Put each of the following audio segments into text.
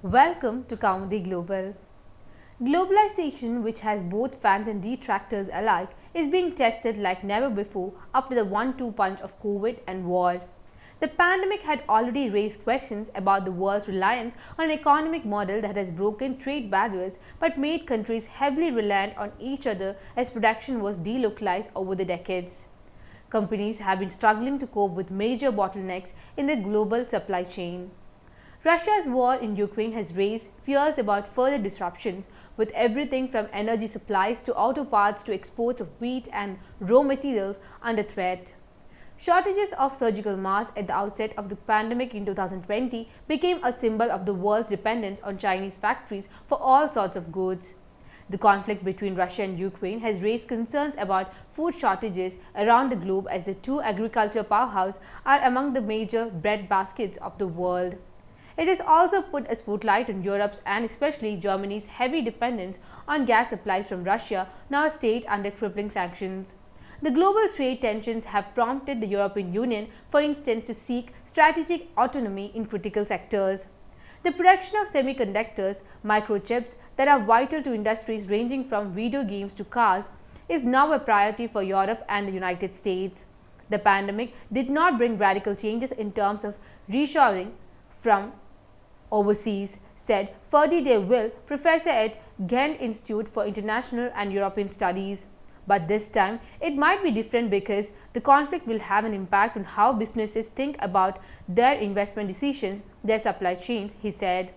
Welcome to Comedy Global. Globalization, which has both fans and detractors alike, is being tested like never before after the 1-2 punch of COVID and war. The pandemic had already raised questions about the world's reliance on an economic model that has broken trade barriers but made countries heavily reliant on each other as production was delocalized over the decades. Companies have been struggling to cope with major bottlenecks in the global supply chain. Russia's war in Ukraine has raised fears about further disruptions, with everything from energy supplies to auto parts to exports of wheat and raw materials under threat. Shortages of surgical masks at the outset of the pandemic in 2020 became a symbol of the world's dependence on Chinese factories for all sorts of goods. The conflict between Russia and Ukraine has raised concerns about food shortages around the globe as the two agriculture powerhouses are among the major breadbaskets of the world. It has also put a spotlight on Europe's and especially Germany's heavy dependence on gas supplies from Russia, now a state under crippling sanctions. The global trade tensions have prompted the European Union, for instance, to seek strategic autonomy in critical sectors. The production of semiconductors, microchips that are vital to industries ranging from video games to cars, is now a priority for Europe and the United States. The pandemic did not bring radical changes in terms of reshoring from overseas, said Ferdi De Ville, professor at Ghent Institute for International and European Studies. But this time, it might be different because the conflict will have an impact on how businesses think about their investment decisions, their supply chains, he said.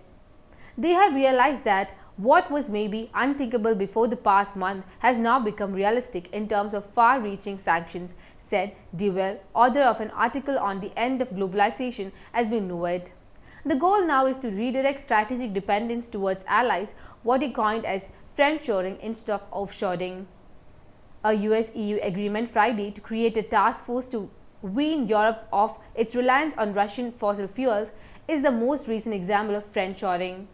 They have realized that what was maybe unthinkable before the past month has now become realistic in terms of far-reaching sanctions, said De Ville, author of an article on the end of globalization as we know it. The goal now is to redirect strategic dependence towards allies, what he coined as friendshoring instead of offshoring. A US-EU agreement Friday to create a task force to wean Europe off its reliance on Russian fossil fuels is the most recent example of friendshoring.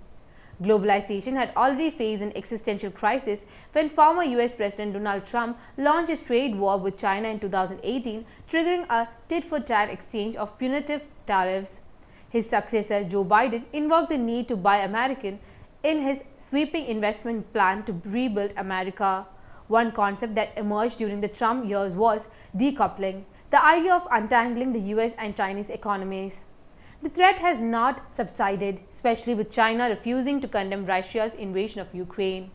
Globalization had already faced an existential crisis when former US President Donald Trump launched a trade war with China in 2018, triggering a tit-for-tat exchange of punitive tariffs. His successor, Joe Biden, invoked the need to buy American in his sweeping investment plan to rebuild America. One concept that emerged during the Trump years was decoupling, the idea of untangling the US and Chinese economies. The threat has not subsided, especially with China refusing to condemn Russia's invasion of Ukraine.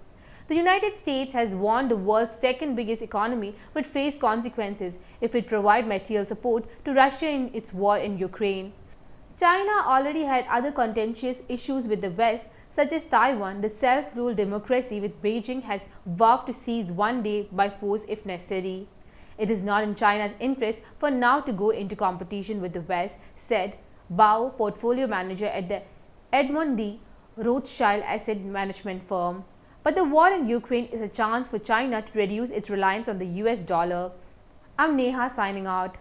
The United States has warned the world's second biggest economy would face consequences if it provided material support to Russia in its war in Ukraine. China already had other contentious issues with the West, such as Taiwan, the self-ruled democracy which Beijing has vowed to seize one day by force if necessary. It is not in China's interest for now to go into competition with the West, said Bao, portfolio manager at the Edmond de Rothschild asset management firm. But the war in Ukraine is a chance for China to reduce its reliance on the US dollar. I'm Neha signing out.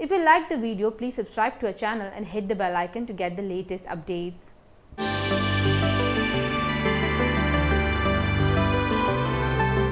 If you liked the video, please subscribe to our channel and hit the bell icon to get the latest updates.